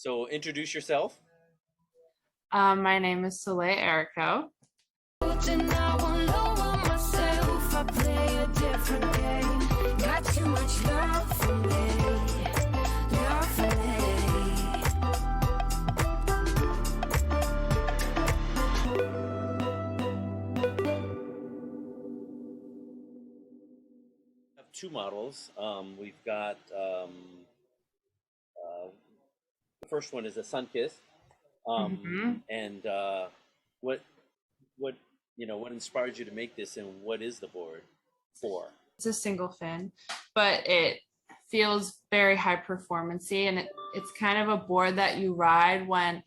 So introduce yourself. My name is Soleil Errico. We have two models. We've got the first one is a Sunkist. Mhm. And what what what inspired you to make this, and what is the board for? It's a single fin, but it feels very high performancy, and it's kind of a board that you ride when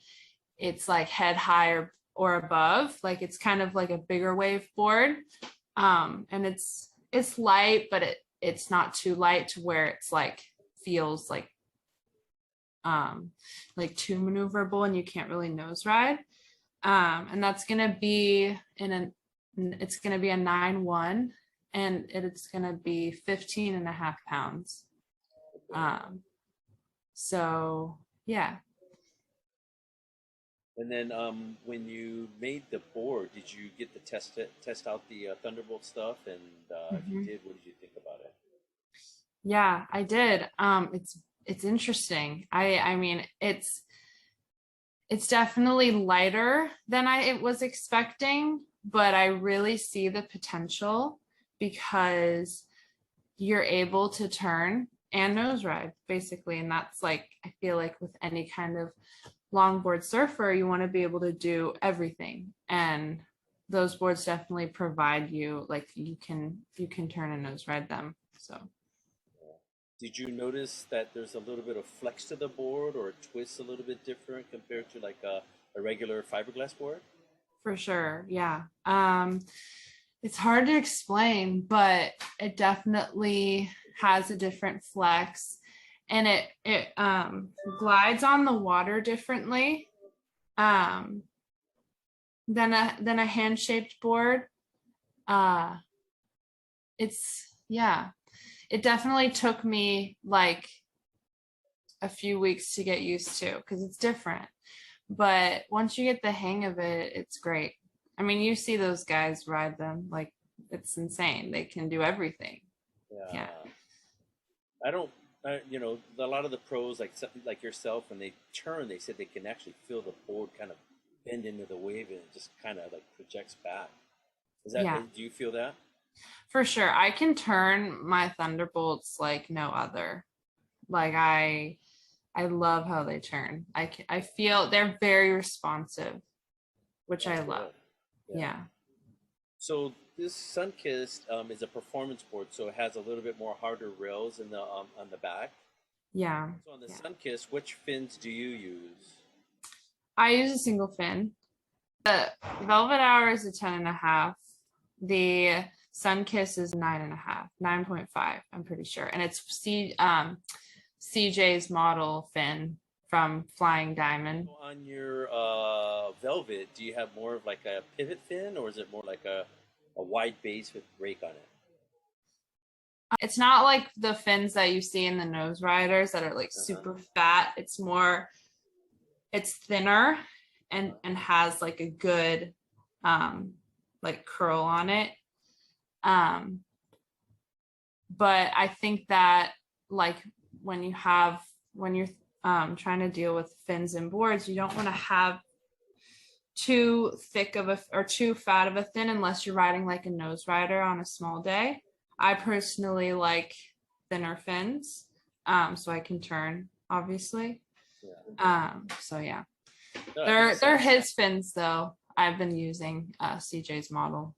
it's like head high or above. Like it's kind of like a bigger wave board. And it's light, but it's not too light to where it's like feels like too maneuverable and you can't really nose ride. And that's gonna be it's gonna be a 9-1, and it's gonna be 15.5 pounds. So yeah. And then when you made the board, did you get to test out the Thunderbolt stuff? And if you did, what did you think about it? Yeah, I did. It's interesting. I mean, it's definitely lighter than I was expecting, but I really see the potential because you're able to turn and nose ride basically. And that's like, I feel like with any kind of longboard surfer, you want to be able to do everything. And those boards definitely provide you, like you can turn and nose ride them. So Did you notice that there's a little bit of flex to the board, or a twist a little bit different compared to like a regular fiberglass board? for sure, yeah. It's hard to explain, but it definitely has a different flex, and it glides on the water differently than a hand shaped board. Uh, it's yeah. It definitely took me like a few weeks to get used to because it's different. But once you get the hang of it, it's great. I mean, you see those guys ride them, like it's insane. They can do everything. Yeah. Yeah. I don't. A lot of the pros, like yourself, when they turn, they said they can actually feel the board kind of bend into the wave, and it just kind of like projects back. Is that? Yeah, Do you feel that? for sure. I can turn my Thunderbolts like no other. Like I love how they turn. I feel they're very responsive, which That's I love. good. Yeah. Yeah. So this Sunkist is a performance board, so it has a little bit more harder rails in the on the back. Yeah. So on the Yeah. Sunkist, which fins do you use? I use a single fin. The Velvet Hour is a 10.5. The Sunkiss is 9.5, 9.5, I'm pretty sure. And it's CJ's model fin from Flying Diamond. So on your Velvet, do you have more of like a pivot fin, or is it more like a wide base with rake on it? It's not like the fins that you see in the nose riders that are like super fat. It's thinner and has like a good like curl on it. But I think that like when you're trying to deal with fins and boards, you don't want to have too thick of or too fat of a fin unless you're riding like a nose rider on a small day. I personally like thinner fins, so I can turn obviously. Yeah. So yeah, No, that makes they're sense. his fins though. I've been using CJ's model.